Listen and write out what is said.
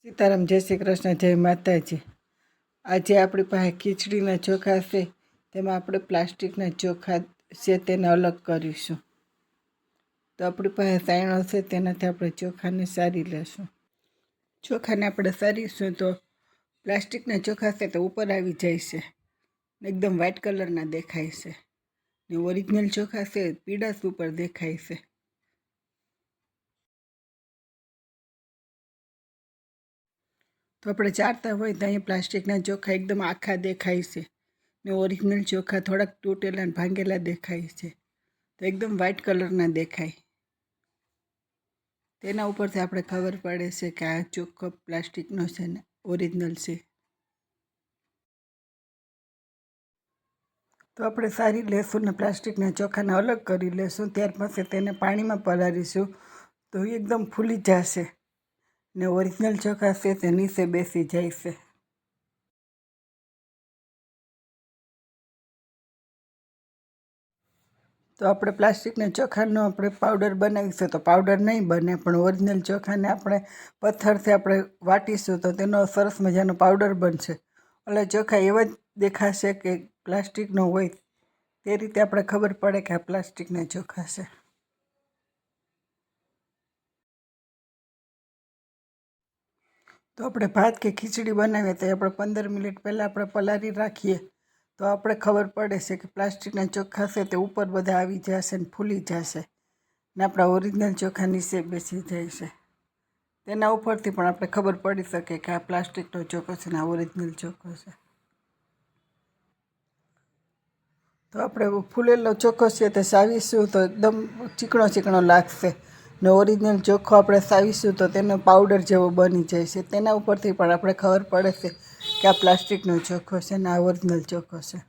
સીતારામ, જય શ્રી કૃષ્ણ, જય માતાજી. આજે આપણી પાસે ખીચડીના ચોખા છે. તેમાં આપણે પ્લાસ્ટિકના ચોખા છે તેને અલગ કરીશું. તો આપણી પાસે સાયણો છે, તેનાથી આપણે ચોખાને સારી લેશું. ચોખાને આપણે સારીશું તો પ્લાસ્ટિકના ચોખા છે તો ઉપર આવી જાય છે, એકદમ વ્હાઇટ કલરના દેખાય છે. ને ઓરિજિનલ ચોખા છે પીળાશ ઉપર દેખાય છે. તો આપણે ચારતા હોય તો અહીંયા પ્લાસ્ટિકના ચોખા એકદમ આખા દેખાય છે ને ઓરિજિનલ ચોખા થોડાક તૂટેલા અને ભાંગેલા દેખાય છે. તો એકદમ વ્હાઇટ કલરના દેખાય. તેના ઉપરથી આપણે ખબર પડે છે કે આ ચોખ્ખો પ્લાસ્ટિકનો છે ને ઓરિજિનલ છે. તો આપણે સારી લેશું ને પ્લાસ્ટિકના ચોખાને અલગ કરી લેશું. ત્યાર પછી તેને પાણીમાં પલાળીશું તો એકદમ ફૂલી જશે ને ઓરિજિનલ ચોખા છે તે નીચે બેસી જાય છે. તો આપણે પ્લાસ્ટિકના ચોખાનો આપણે પાવડર બનાવીશું તો પાવડર નહીં બને, પણ ઓરિજિનલ ચોખાને આપણે પથ્થરથી આપણે વાટીશું તો તેનો સરસ મજાનો પાવડર બનશે. એટલે ચોખા એવા જ દેખાશે કે પ્લાસ્ટિકનો હોય તે રીતે આપણે ખબર પડે કે આ પ્લાસ્ટિકના ચોખા છે. તો આપણે ભાત કે ખીચડી બનાવીએ તો આપણે 15 મિનિટ પહેલાં આપણે પલાળી રાખીએ તો આપણે ખબર પડે છે કે પ્લાસ્ટિકના ચોખા છે તે ઉપર બધા આવી જશે ને ફૂલી જશે ને આપણા ઓરિજિનલ ચોખા નીચે બેસી જાય છે. તેના ઉપરથી પણ આપણે ખબર પડી શકે કે આ પ્લાસ્ટિકનો ચોખો છે ને આ ઓરિજિનલ ચોખો છે. તો આપણે ફૂલેલો ચોખ્ખો છે તે સાવીશું તો એકદમ ચીકણો ચીકણો લાગશે ને ઓરિજિનલ ચોખ્ખો આપણે સાવીશું તો તેનો પાવડર જેવો બની જાય છે. તેના ઉપરથી પણ આપણે ખબર પડે છે કે આ પ્લાસ્ટિકનો ચોખ્ખો છે ને આ ઓરિજિનલ ચોખ્ખો છે.